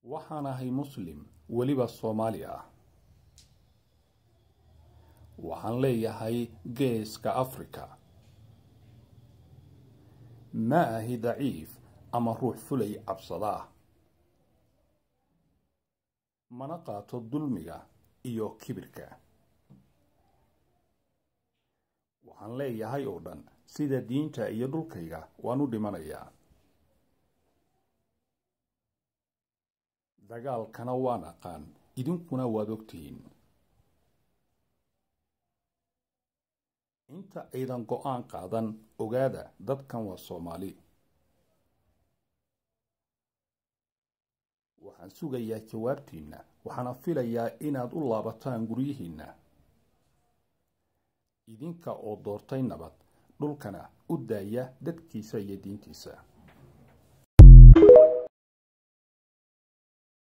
waxaan ahay muslim weliba Soomaali ah. waxaan leeyahay geeska Afrika. ma ahi daciif ama ruux fulay cabsada. mana qaato dulmiga iyo kibirka. waxaan leeyahay oo dhan sida diinta iyo dhulkayga waan u dhimanayaa. dagaalkana waan aqaan, idinkuna waad ogtihiin. inta aydan go'aan qaadan ogaada dadkan waa Soomaali. waxaan sugayaa jawaabtiinna, waxaana filayaa inaad u laabataan guryihiinna. idinka oo doortay nabad, dhulkana u daaya dadkiisa iyo diintiisa.